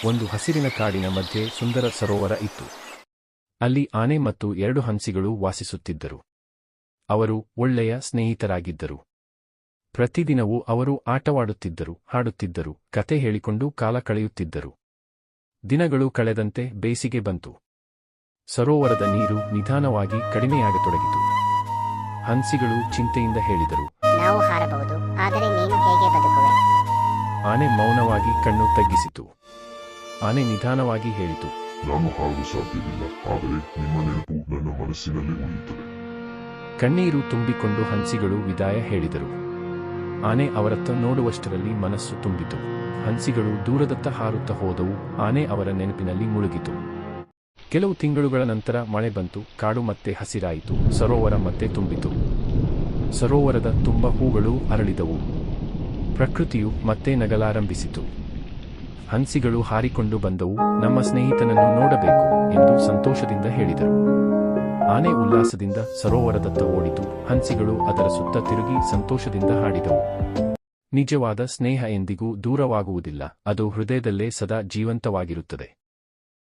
ಒಂದು ಹಸಿರಿನ ಕಾಡಿನ ಮಧ್ಯೆ ಸುಂದರ ಸರೋವರ ಇತ್ತು. ಅಲ್ಲಿ ಆನೆ ಮತ್ತು 2 ಹಂಸಿಗಳು ವಾಸಿಸುತ್ತಿದ್ದರು. ಅವರು ಒಳ್ಳೆಯ ಸ್ನೇಹಿತರಾಗಿದ್ದರು. ಪ್ರತಿದಿನವೂ ಅವರು ಆಟವಾಡುತ್ತಿದ್ದರು, ಹಾಡುತ್ತಿದ್ದರು, ಕತೆ ಹೇಳಿಕೊಂಡು ಕಾಲ ಕಳೆಯುತ್ತಿದ್ದರು. ದಿನಗಳು ಕಳೆದಂತೆ ಬೇಸಿಗೆ ಬಂತು. ಸರೋವರದ ನೀರು ನಿಧಾನವಾಗಿ ಕಡಿಮೆಯಾಗತೊಡಗಿತು. ಹಂಸಿಗಳು ಚಿಂತೆಯಿಂದ ಹೇಳಿದರು, ನಾವು ಹಾರಬಹುದು, ಆದರೆ ನೀನು ಹೇಗೆ ಬದುಕುವೆ? ಆನೆ ಮೌನವಾಗಿ ಕಣ್ಣು ತಗ್ಗಿಸಿತು. ಆನೆ ನಿಧಾನವಾಗಿ ಹೇಳಿತು, ನಾನು ಹಾರಲು ಸಾಧ್ಯವಿಲ್ಲ, ಆದರೆ ನಿಮ್ಮ ನೆನಪು ನನ್ನ ಮನಸ್ಸಿನಲ್ಲಿ ಉಳಿಯುತ್ತದೆ. ಕಣ್ಣೀರು ತುಂಬಿಕೊಂಡು ಹಂಸಿಗಳು ವಿದಾಯ ಹೇಳಿದರು. ಆನೆ ಅವರತ್ತ ನೋಡುವಷ್ಟರಲ್ಲಿ ಮನಸ್ಸು ತುಂಬಿತು. ಹಂಸಿಗಳು ದೂರದತ್ತ ಹಾರುತ್ತಾ ಹೋದವು. ಆನೆ ಅವರ ನೆನಪಿನಲ್ಲಿ ಮುಳುಗಿತು. ಕೆಲವು ತಿಂಗಳುಗಳ ನಂತರ ಮಳೆ ಬಂತು. ಕಾಡು ಮತ್ತೆ ಹಸಿರಾಯಿತು. ಸರೋವರ ಮತ್ತೆ ತುಂಬಿತು. ಸರೋವರದ ತುಂಬ ಹೂಗಳು ಅರಳಿದವು. ಪ್ರಕೃತಿಯು ಮತ್ತೆ ನಗಲಾರಂಭಿಸಿತು. ಹಂಸಿಗಳು ಹಾರಿಕೊಂಡು ಬಂದವು. ನಮ್ಮ ಸ್ನೇಹಿತನನ್ನು ನೋಡಬೇಕು ಎಂದು ಸಂತೋಷದಿಂದ ಹೇಳಿದರು. ಆನೆ ಉಲ್ಲಾಸದಿಂದ ಸರೋವರದತ್ತ ಓಡಿತು. ಹಂಸಿಗಳು ಅದರ ಸುತ್ತ ತಿರುಗಿ ಸಂತೋಷದಿಂದ ಹಾಡಿದವು. ನಿಜವಾದ ಸ್ನೇಹ ಎಂದಿಗೂ ದೂರವಾಗುವುದಿಲ್ಲ, ಅದು ಹೃದಯದಲ್ಲೇ ಸದಾ ಜೀವಂತವಾಗಿರುತ್ತದೆ.